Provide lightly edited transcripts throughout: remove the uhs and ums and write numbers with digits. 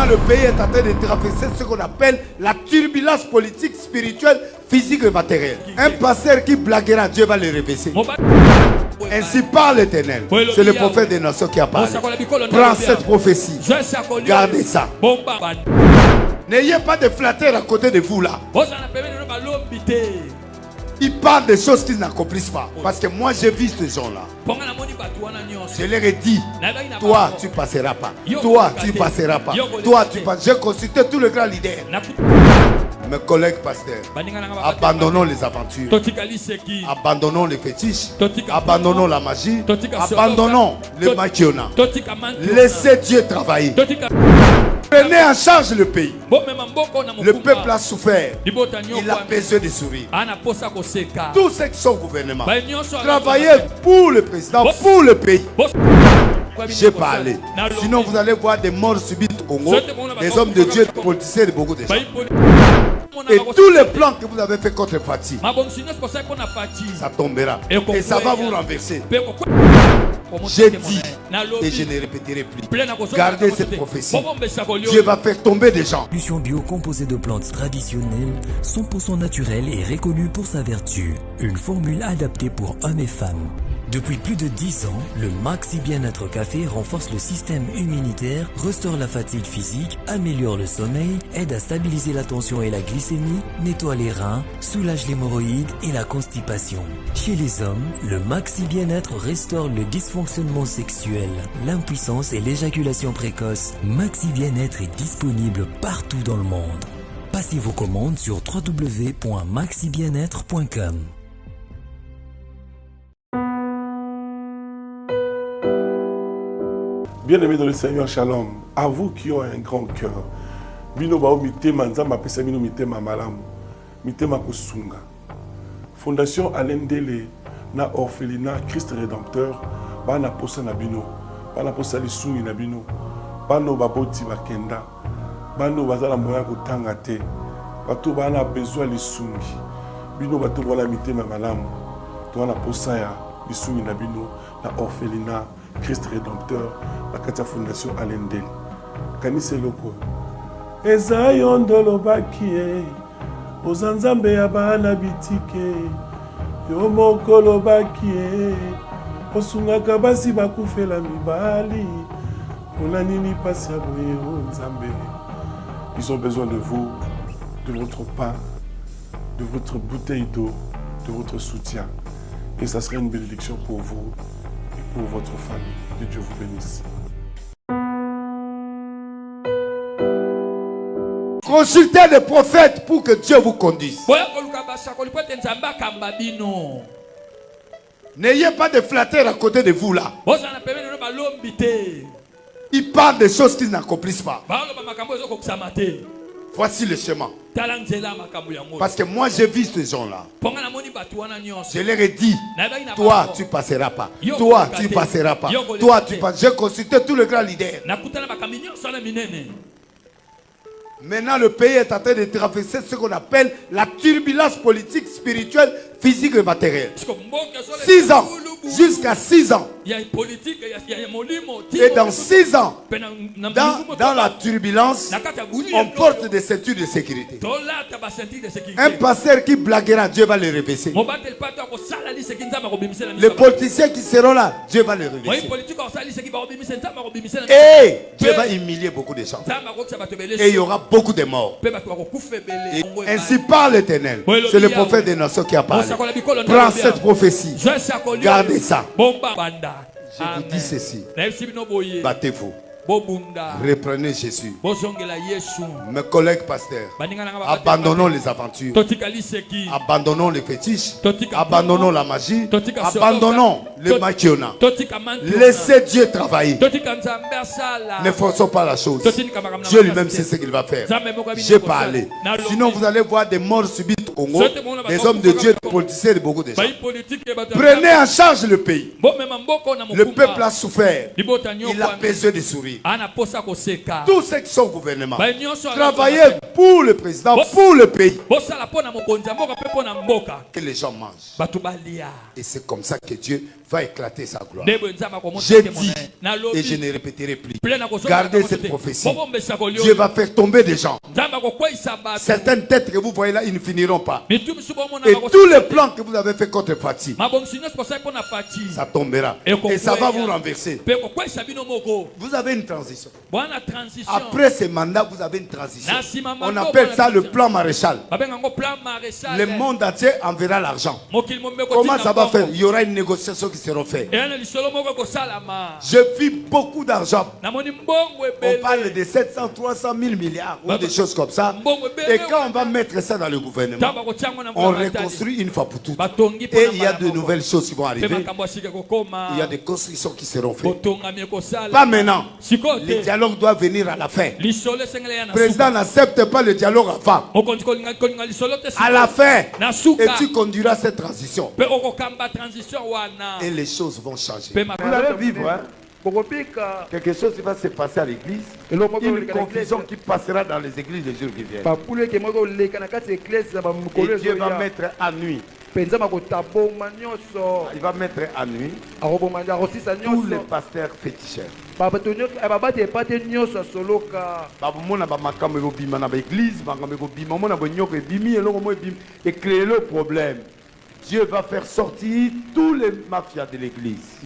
Maintenant, le pays est en train de traverser ce qu'on appelle la turbulence politique, spirituelle, physique et matérielle. Un pasteur qui blaguera, Dieu va le réveiller. Ainsi parle l'Éternel. C'est le prophète des nations qui a parlé. Prends cette prophétie. Gardez ça. N'ayez pas de flatteurs à côté de vous là. Ils parlent des choses qu'ils n'accomplissent pas. Parce que moi j'ai vu ces gens là. Je leur ai dit, toi tu passeras pas. Toi tu passeras pas. Toi tu passeras. J'ai consulté tous les grands leaders. Mes collègues pasteurs, abandonnons les aventures, abandonnons les fétiches, abandonnons la magie, abandonnons le maquiona. Laissez Dieu travailler. Prenez en charge le pays. Le peuple a souffert. Il a besoin de sourire. Tous ceux qui sont au gouvernement, travaillez pour le président, pour le pays. J'ai parlé. Sinon vous allez voir des morts subites au Congo, des hommes de Dieu, des politiciens, de beaucoup de gens. Et tous les plans que vous avez fait contre Fati, ça tombera. Et ça va vous renverser. J'ai dit, et je ne répéterai plus. Gardez cette prophétie. Dieu va faire tomber des gens. Solution bio composée de plantes traditionnelles, 100% naturelle et reconnue pour sa vertu. Une formule adaptée pour hommes et femmes. Depuis plus de 10 ans, le Maxi Bien-être Café renforce le système immunitaire, restaure la fatigue physique, améliore le sommeil, aide à stabiliser la tension et la glycémie, nettoie les reins, soulage l'hémorroïde et la constipation. Chez les hommes, le Maxi Bien-être restaure le dysfonctionnement sexuel, l'impuissance et l'éjaculation précoce. Maxi Bien-être est disponible partout dans le monde. Passez vos commandes sur www.maxibienêtre.com. Bien-aimés dans le Seigneur, shalom. À vous qui ont un grand cœur. Bino bao mitema nzamba pesa bino mitema malamu. Mitema kusunga. Fondation Alendele na orphelinat Christ Rédempteur bana posa na bino. Bana posa lisungi na bino. Bano baboti bakenda. Bano bazala moya kotanga te. Bato bana besoin lisungi. Bino bato wala mitema malamu. To wana posa ya lisungi na bino na orphelinat Christ Rédempteur, la Katia Fondation Alendel. Kanise loko. Eza yondolo bakie, ozanzambe ya bana bitike, yo mokolo bakie, osungaka basi bakufela mibali, pona nini pasi ya boye onzambe. Ils ont besoin de vous, de votre pain, de votre bouteille d'eau, de votre soutien. Et ça serait une bénédiction pour vous. Pour votre famille. Que Dieu vous bénisse. Consultez les prophètes pour que Dieu vous conduise. N'ayez pas de flatteurs à côté de vous là. Ils parlent des choses qu'ils n'accomplissent pas. Voici le chemin. Parce que moi j'ai vu ces gens-là. Je leur ai dit, toi tu passeras pas. Toi tu passeras pas. Toi tu passeras. J'ai consulté tous les grands leaders. Maintenant le pays est en train de traverser ce qu'on appelle la turbulence politique, spirituelle, physique et matérielle. 6 ans. Jusqu'à 6 ans. Et dans 6 ans, dans la turbulence, on porte des ceintures de sécurité. Un pasteur qui blaguera, Dieu va le réveiller. Les politiciens qui seront là, Dieu va le réveiller. Et Dieu va humilier beaucoup de gens. Et il y aura beaucoup de morts. Et ainsi parle l'Éternel. C'est le prophète des nations qui a parlé. Prends cette prophétie. Gardez ça. Je vous dis ceci. Battez-vous. Reprenez Jésus. Mes collègues pasteurs, abandonnons les aventures, abandonnons les fétiches, abandonnons la magie, abandonnons le maquiona. Laissez Dieu travailler. Ne forçons pas la chose. Dieu lui-même sait ce qu'il va faire. J'ai parlé. Sinon vous allez voir des morts subites au Congo, des hommes de Dieu, des politiciens, de beaucoup de gens. Prenez en charge le pays. Le peuple a souffert. Il a besoin de sourire. Tous ceux qui sont au gouvernement, travaillez pour le président, pour le pays. Que les gens mangent. Et c'est comme ça que Dieu va éclater sa gloire. J'ai dit, et je ne répéterai plus, gardez cette prophétie. Dieu va faire tomber des gens. Certaines têtes que vous voyez là, ils ne finiront pas. Et tous les plans que vous avez fait contre Fati, ça tombera. Et ça va vous renverser. Vous avez une transition. Après ce mandat, vous avez une transition. On appelle ça le plan Maréchal. Le monde entier enverra l'argent. Comment ça va faire? Il y aura une négociation qui sera faite. Je vis beaucoup d'argent. On parle de 700, 300 000 milliards ou des choses comme ça. Et quand on va mettre ça dans le gouvernement, on reconstruit une fois pour toutes. Et il y a de nouvelles choses qui vont arriver. Il y a des constructions qui seront faites. Pas maintenant. Le dialogue doit venir à la fin. Le président n'accepte pas le dialogue avant. À la fin, et tu conduiras cette transition. Et les choses vont changer. Vous allez vivre, hein? Quelque chose qui va se passer à l'église. Une confusion qui passera dans les églises les jours qui viennent. Et Dieu va mettre à nuit. Il va mettre à nuit tous les pasteurs féticheurs. Et créer le problème. Dieu va faire sortir tous les mafias de l'église.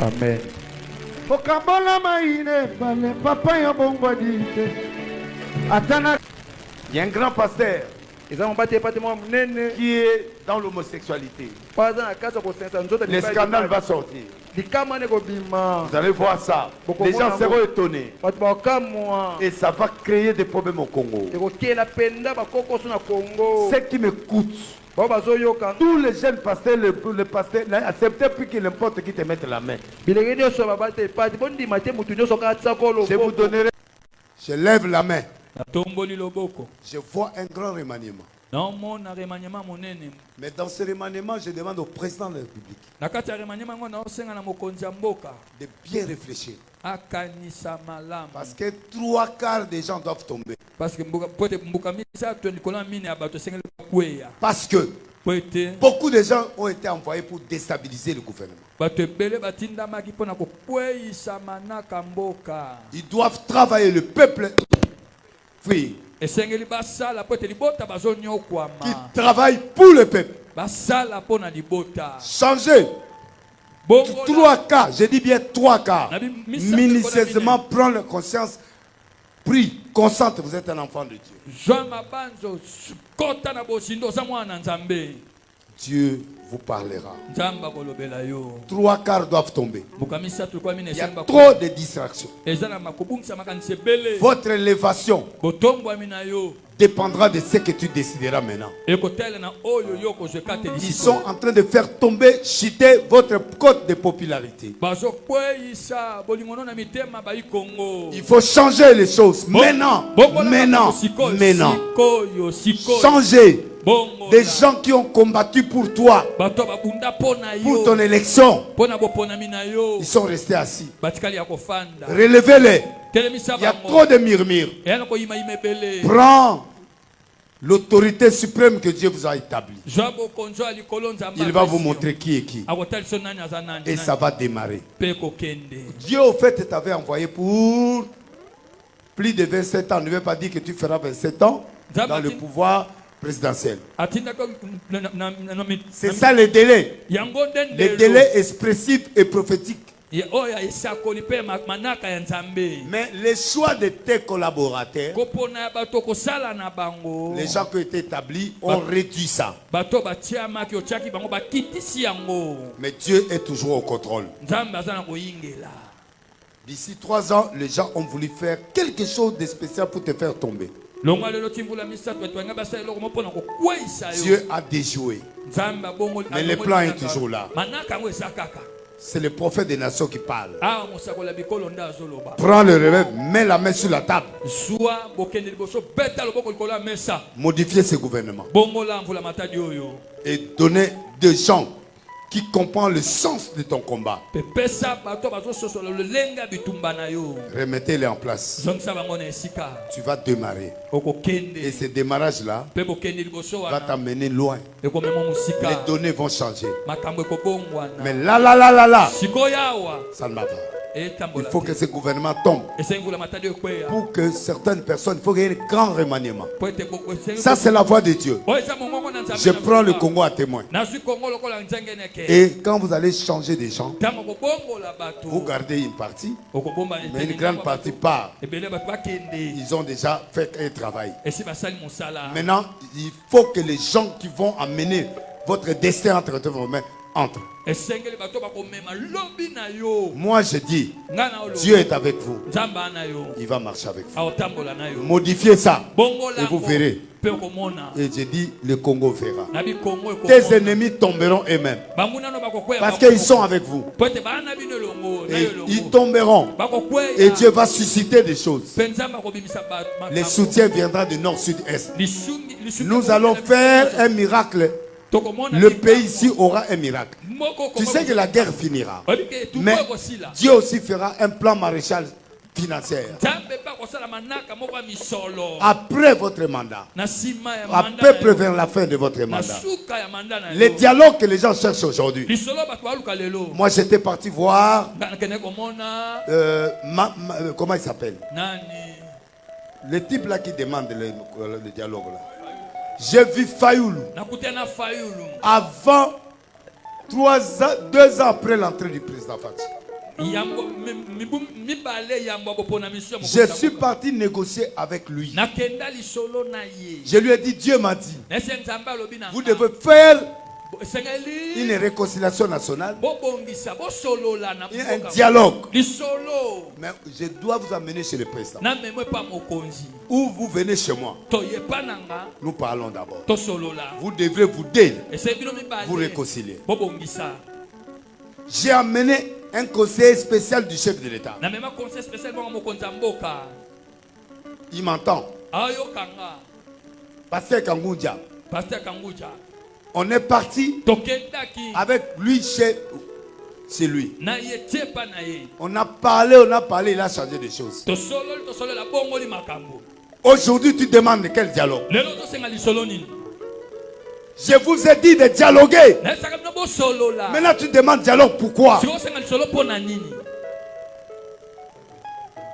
Amen. Il y a un grand pasteur qui est dans l'homosexualité. Le scandale va sortir. Vous allez voir ça. Les gens seront étonnés. Et ça va créer des problèmes au Congo. Ce qui me coûte, tous les jeunes pasteurs, les pasteurs, n'acceptez plus que n'importe qui te mette la main. Je vous donnerai. Je lève la main. Je vois un grand remaniement. Mais dans ce remaniement, je demande au président de la République de bien réfléchir. Parce que 3/4 des gens doivent tomber. Parce que beaucoup de gens ont été envoyés pour déstabiliser le gouvernement. Ils doivent travailler, le peuple. Oui. Qui travaille pour le peuple. Changer. 3/4, je dis bien 3/4. Minutieusement prendre conscience. Prie, consente, vous êtes un enfant de Dieu. Dieu vous parlera. 3/4 doivent tomber. Il y a trop de distractions. Votre élévation dépendra de ce que tu décideras maintenant. Ils sont en train de faire tomber, chuter votre cote de popularité. Il faut changer les choses. Maintenant. Changer. Des gens qui ont combattu pour toi, pour ton élection, ils sont restés assis. Relevez-les. Il y a trop de murmures. Prends l'autorité suprême que Dieu vous a établie. Il va vous montrer qui est qui. Et ça va démarrer. Dieu au fait t'avait envoyé pour plus de 27 ans. Ne veut pas dire que tu feras 27 ans dans le pouvoir présidentiel. C'est ça le délai. Le délai expressif et prophétique. Mais les choix de tes collaborateurs, les gens qui ont été établis, ont réduit ça. Mais Dieu est toujours au contrôle. D'ici 3 ans, les gens ont voulu faire quelque chose de spécial pour te faire tomber. Dieu a déjoué. Mais le plan est toujours là. C'est le prophète des nations qui parle. Prends le relève, mets la main sur la table. Modifiez ce gouvernement. Et donnez des gens qui comprend le sens de ton combat. Remettez-les en place. Tu vas démarrer. Et ce démarrage-là va t'amener loin. Les données vont changer. Mais là, ça ne va pas. Il faut que ce gouvernement tombe. Pour que certaines personnes, il faut qu'il y ait un grand remaniement. Ça, c'est la voix de Dieu. Je prends le Congo à témoin. Et quand vous allez changer des gens, vous gardez une partie, mais une grande partie part. Ils ont déjà fait un travail. Maintenant, il faut que les gens qui vont amener votre destin entre vos mains entrent. Moi je dis, Dieu est avec vous. Il va marcher avec vous. Modifiez ça et vous verrez. Et je dis, le Congo verra. Tes ennemis tomberont eux-mêmes. Parce qu'ils sont avec vous. Et ils tomberont. Et Dieu va susciter des choses. Les soutiens viendront du nord, sud, est. Nous allons faire un miracle. Le pays ici aura un miracle. Tu sais que la guerre finira. Mais Dieu aussi fera un plan maréchal financier. Après votre mandat. À peu près vers la fin de votre mandat. Les dialogues que les gens cherchent aujourd'hui. Moi j'étais parti voir. Comment il s'appelle? Le type là qui demande le dialogue là. J'ai vu Fayoulou. Avant 2 ans après l'entrée du président Fachi. Je suis parti négocier avec lui. Je lui ai dit, Dieu m'a dit, vous devez faire une réconciliation nationale, un dialogue. Mais je dois vous amener chez le président. Ou vous venez chez moi. Nous parlons d'abord. Vous devrez vous réconcilier. J'ai amené un conseiller spécial du chef de l'État. Il m'entend. Pasteur Kangoudja. On est parti avec lui chez lui. On a parlé, il a changé des choses. Aujourd'hui, tu demandes quel dialogue? Je vous ai dit de dialoguer. Maintenant, tu demandes dialogue. Pourquoi?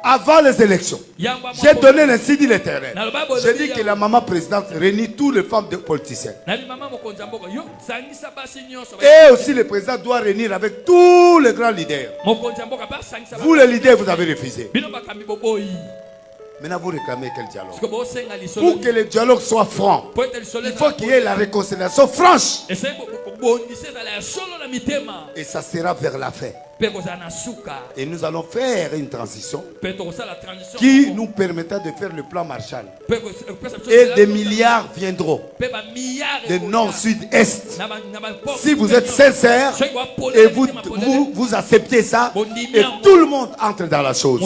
Avant les élections, j'ai donné l'insigne de l'Éternel. J'ai dit que la maman présidente réunit toutes les femmes de politiciens. Et aussi le président doit réunir avec tous les grands leaders. Vous les leaders, vous avez refusé. Maintenant, vous réclamez quel dialogue? Pour que le dialogue soit franc, il faut qu'il y ait la réconciliation franche. Et ça sera vers la fin. Et nous allons faire une transition qui nous permettra de faire le plan Marshall. Et des milliards viendront de nord, sud, est. Si vous êtes sincère et vous acceptez ça, et tout le monde entre dans la chose.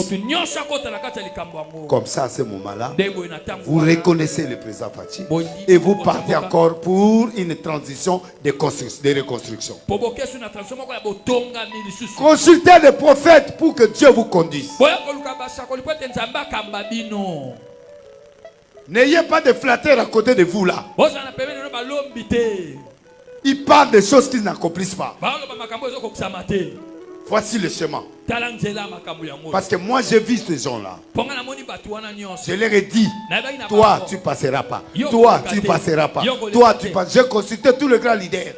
Comme ça, à ce moment-là, vous reconnaissez le président Fachi et vous partez encore pour une transition de reconstruction. Consultez les prophètes pour que Dieu vous conduise. N'ayez pas de flatteurs à côté de vous là. Ils parlent des choses qu'ils n'accomplissent pas. Voici le chemin. Parce que moi j'ai vu ces gens-là. Je leur ai dit, toi tu passeras pas. Toi tu passeras pas. Toi tu passeras. J'ai consulté tous les grands leaders.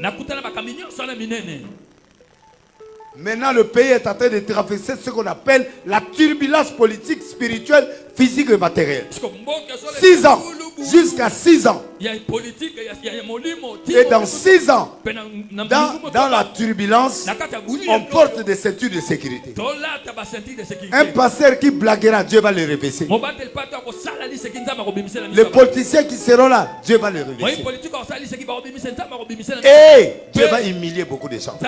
Maintenant, le pays est en train de traverser ce qu'on appelle la turbulence politique, spirituelle, physique et matérielle. 6 ans, jusqu'à 6 ans. Et dans 6 ans, dans la turbulence, on porte des ceintures de sécurité. Un pasteur qui blaguera, Dieu va le reverser. Les politiciens qui seront là, Dieu va le reverser. Et Dieu va humilier beaucoup de gens.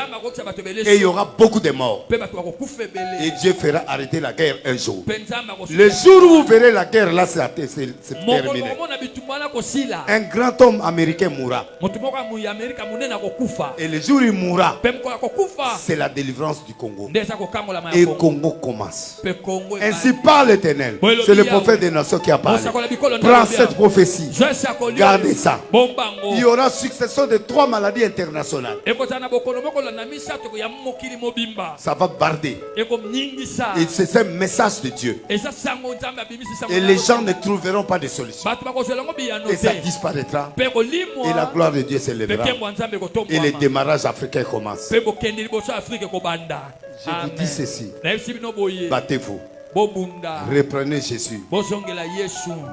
Et il y aura beaucoup de morts. Et Dieu fera arrêter la guerre un jour. Le jour où vous verrez la guerre là, c'est terminé. Un grand homme américain mourra. Et le jour où il mourra, c'est la délivrance du Congo. Et le Congo commence. Ainsi parle l'Éternel. C'est le prophète des nations qui a parlé. Prends cette prophétie. Gardez ça. Il y aura succession de 3 maladies internationales. Ça va barder. Et c'est un message de Dieu. Et les gens ne trouveront pas de solution. Et ça disparaîtra. Et la gloire de Dieu s'élèvera. Et le démarrage africain commence. Je vous dis ceci. Battez-vous. Reprenez Jésus.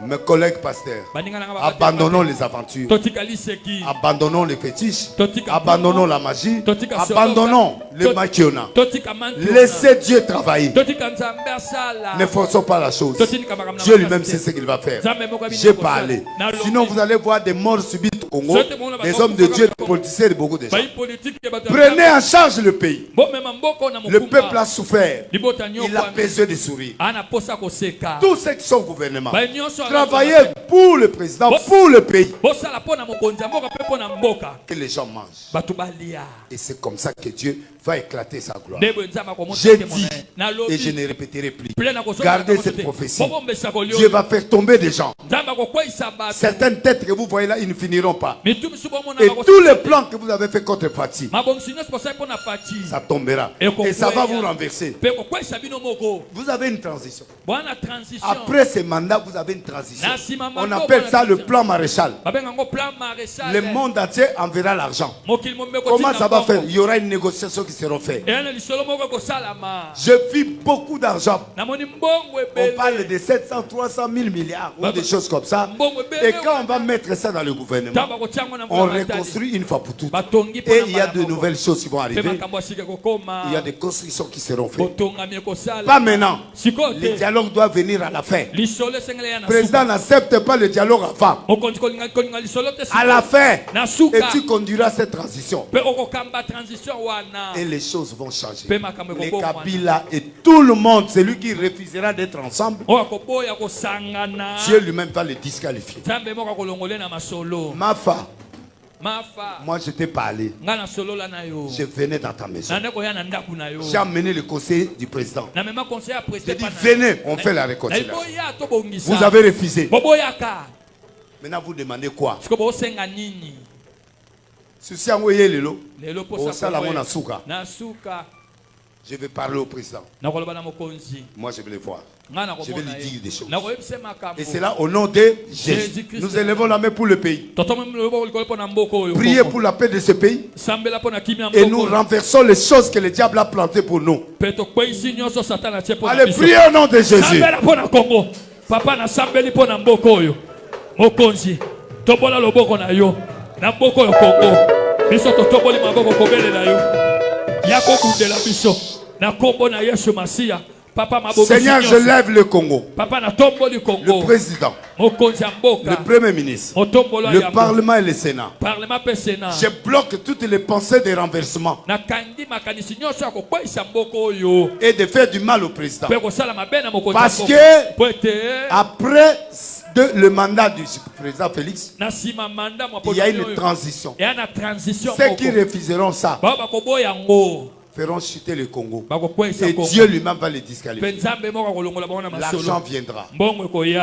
Mes collègues pasteurs, abandonnons les aventures, abandonnons les fétiches, abandonnons la magie, abandonnons le maquiona. Laissez Dieu travailler. Ne forçons pas la chose. Dieu lui-même sait ce qu'il va faire. J'ai parlé. Sinon vous allez voir des morts subites au Congo, des hommes de Dieu, des politiciens et beaucoup de gens. Prenez en charge le pays. Le peuple a souffert. Il a besoin de sourire. Tous ceux qui sont au gouvernement, travaillez pour le président, pour le pays. Que les gens mangent. Et c'est comme ça que Dieu va éclater sa gloire. J'ai dit, et je ne répéterai plus, gardez cette prophétie. Dieu va faire tomber des gens. Certaines têtes que vous voyez là, ils ne finiront pas. Et tous les plans que vous avez fait contre Fati, ça tombera. Et ça va vous renverser. Vous avez une transition. Après ce mandat, vous avez une transition. On appelle ça le plan Maréchal. Le monde entier enverra l'argent. Comment ça va faire? Il y aura une négociation qui sera faite. Je vis beaucoup d'argent. On parle de 700, 300 000 milliards ou des choses comme ça. Et quand on va mettre ça dans le gouvernement, on reconstruit une fois pour toutes. Et il y a de nouvelles choses qui vont arriver. Il y a des constructions qui seront faites. Pas maintenant. Le dialogue doit venir à la fin. Le président n'accepte pas le dialogue avant. À la fin, et tu conduiras cette transition. Et les choses vont changer. Les Kabila et tout le monde, celui qui refusera d'être ensemble, Dieu lui-même va le disqualifier. Moi je t'ai parlé. Je venais dans ta maison. J'ai amené le conseil du président. J'ai dit venez, on fait la réconciliation. Vous avez refusé. Maintenant vous demandez quoi? Je vais parler au président. Moi je vais le voir. Je vais lui dire des choses. Et c'est là au nom de Jésus. Nous élevons la main pour le pays. Priez pour la paix de ce pays. Et nous renversons les choses que le diable a plantées pour nous. Allez, priez au nom de Jésus. Papa na sambeli pona mboko oyo. Mokonzi. Tobola loboko na yo. Na mboko yo Kongo. Biso totoboli maboko kobelela yo. Yako kundela biso. Na kombo na Yesu Masia. Seigneur, je lève le Congo, le président, le premier ministre, le Parlement et le Sénat. Je bloque toutes les pensées de renversement et de faire du mal au président. Parce que après le mandat du président Félix, il y a une transition. Ceux qui refuseront ça feront chuter le Congo. Et Dieu lui-même va les disqualifier. L'argent viendra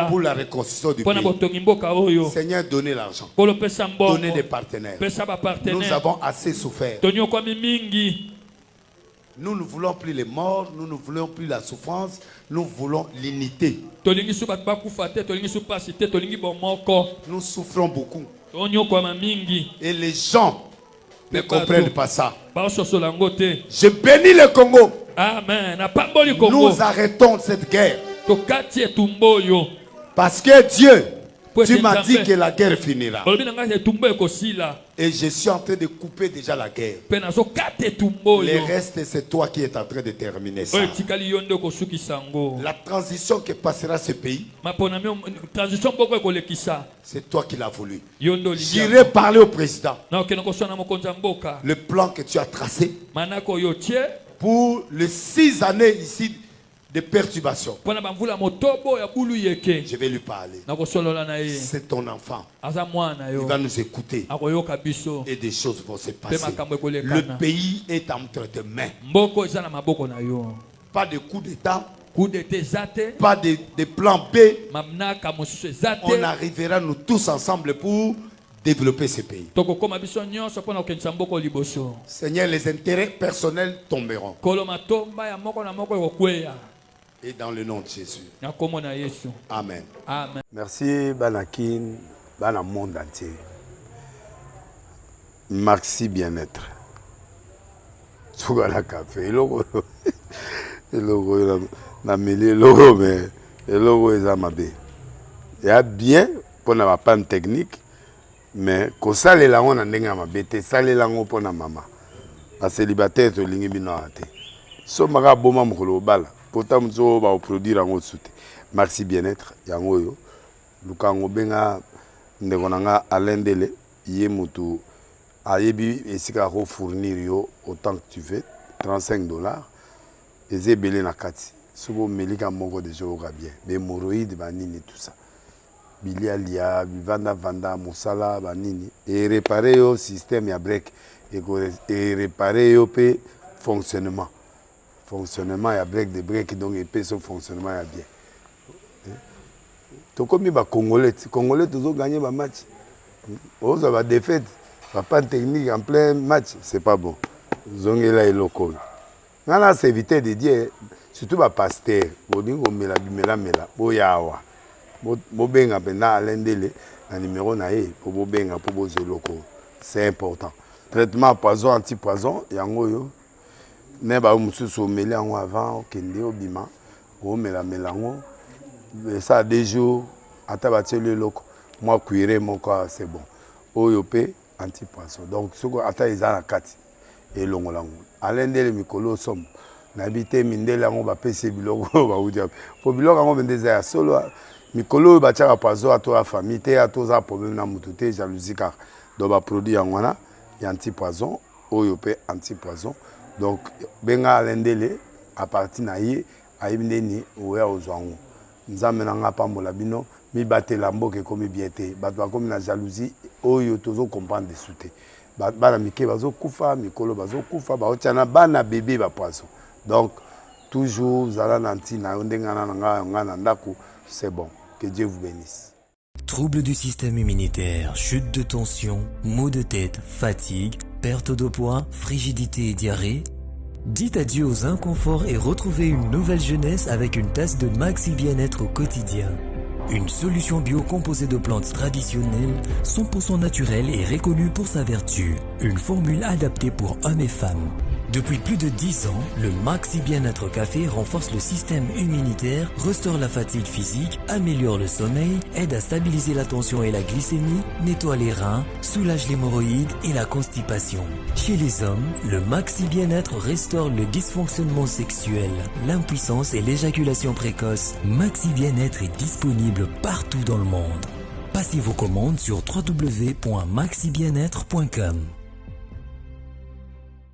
pour la reconstruction du pays. Seigneur, donnez l'argent. Donnez des partenaires. Nous avons assez souffert. Nous ne voulons plus les morts, nous ne voulons plus la souffrance, nous voulons l'unité. Nous souffrons beaucoup. Et les gens ne comprennent pas ça. Je bénis le Congo. Amen. Nous arrêtons cette guerre. Parce que Dieu, tu m'as dit que la guerre finira. Et je suis en train de couper déjà la guerre. Le reste, c'est toi qui es en train de terminer ça. La transition que passera ce pays, c'est toi qui l'as voulu. J'irai parler au président. Le plan que tu as tracé pour les 6 années ici de perturbations, je vais lui parler. C'est ton enfant. Il va nous écouter. Et des choses vont se passer. Le pays est entre tes mains. Pas de coup d'État. Pas de plan B. On arrivera nous tous ensemble pour développer ce pays. Seigneur, les intérêts personnels tomberont. Et dans le nom de Jésus. Amen. Amen. Merci Banakin, Bana monde entier. Maxi bien-être. Sougala café. Logo na mêlé logo mais logo est amabé. Il y a bien pour na panne technique mais ko sale la on ndenga mabete sale la ngo pona mama. Ba célibataire to lingi bino ate. So maka boma mukolo bala. Pourtant nous va produire en haute soute. Merci bien-être yango yo. Lukango benga ndekonanga alendele yemutu ayebi esika ko fournir yo autant que tu veux $35 ezebele na kati. Sobo melika moko de jour bien. Be hémorroïdes banini tout ça. Bilialia, vanda musala banini et réparer yo système ya break et réparer yo pe fonctionnement ya break de break donc et pe son fonctionnement ya bien. To comme ba congolais toujours gagner ba match. On va défaite, pas technique en plein match, c'est pas bon. Zongela et local. Nana c'est éviter de dire surtout ba pasteur, bodingo mela boyawa. Bo benga pena alendele na numéro na e pour bo benga pour bo zeloko. C'est important. Traitement poison anti-poison yango yo. Ne ba mususu meli yango avant kende obima o melango. Ça a des jours ata batele loko. Moi cuire mon corps c'est bon. Oyope anti-poison. Donc ce ko ata izana kati et longolango. Alendele mikolo somme. Nabité mindele yango ba pese biloko ba udia. Po biloko yango bendeza ya solo mikolo ba tchaka poison à toi famille te à toi problème na mututé jalousie car do ba produit yango na ya anti-poison oyope anti-poison. Donc benga alendele à partir na ye ayimneni oya ozwango. Nzambe na nga pambola bino mi batela mboke komi biete batwa komi na jalousie oyo tozo comprendre de souté. Bana mike bazo kufa mikolo bazo kufa ba otiana bana bébé ba poisson. Donc toujours zala nanti na ndengana nga na ndako c'est bon. Que Dieu vous bénisse. Troubles du système immunitaire, chute de tension, maux de tête, fatigue, perte de poids, frigidité et diarrhée. Dites adieu aux inconforts et retrouvez une nouvelle jeunesse avec une tasse de Maxi Bien-être au quotidien. Une solution bio composée de plantes traditionnelles, 100% naturelle et reconnue pour sa vertu. Une formule adaptée pour hommes et femmes. Depuis plus de 10 ans, le Maxi Bien-être Café renforce le système immunitaire, restaure la fatigue physique, améliore le sommeil, aide à stabiliser la tension et la glycémie, nettoie les reins, soulage l'hémorroïde et la constipation. Chez les hommes, le Maxi Bien-être restaure le dysfonctionnement sexuel, l'impuissance et l'éjaculation précoce. Maxi Bien-être est disponible partout dans le monde. Passez vos commandes sur www.maxibienêtre.com.